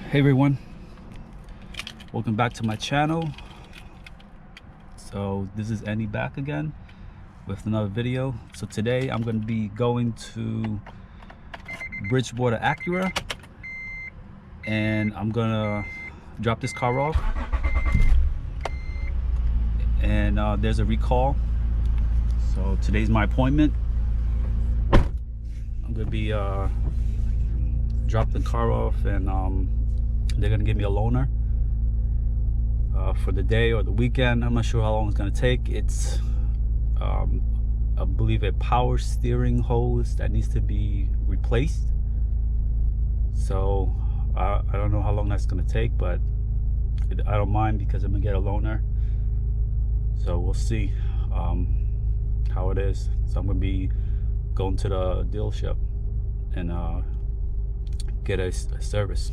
Hey everyone, welcome back to my channel. So this is Andy back again with another video. So today I'm going to be going to Bridgewater Acura and I'm gonna drop this car off, and there's a recall. So today's my appointment. I'm gonna be drop the car off, and they're gonna give me a loaner for the day or the weekend. I'm not sure how long it's gonna take. It's I believe a power steering hose that needs to be replaced. So I don't know how long that's gonna take, but I don't mind because I'm gonna get a loaner. So we'll see how it is. So I'm gonna be going to the dealership and get a service.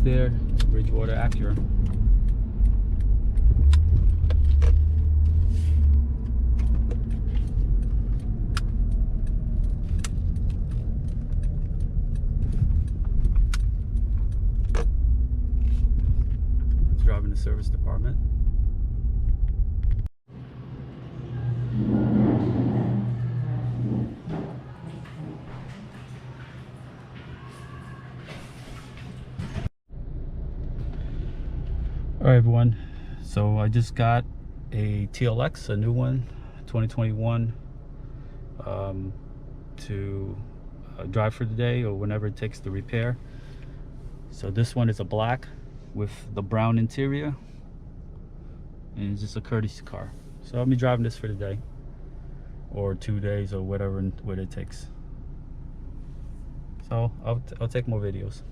There, Bridgewater Acura. It's driving the service department. All right everyone, so I just got a TLX, a new one, 2021, to drive for the day or whenever it takes to repair. So this one is a black with the brown interior, and it's just a courtesy car. So I'll be driving this for the day or 2 days or whatever it takes. So I'll take more videos.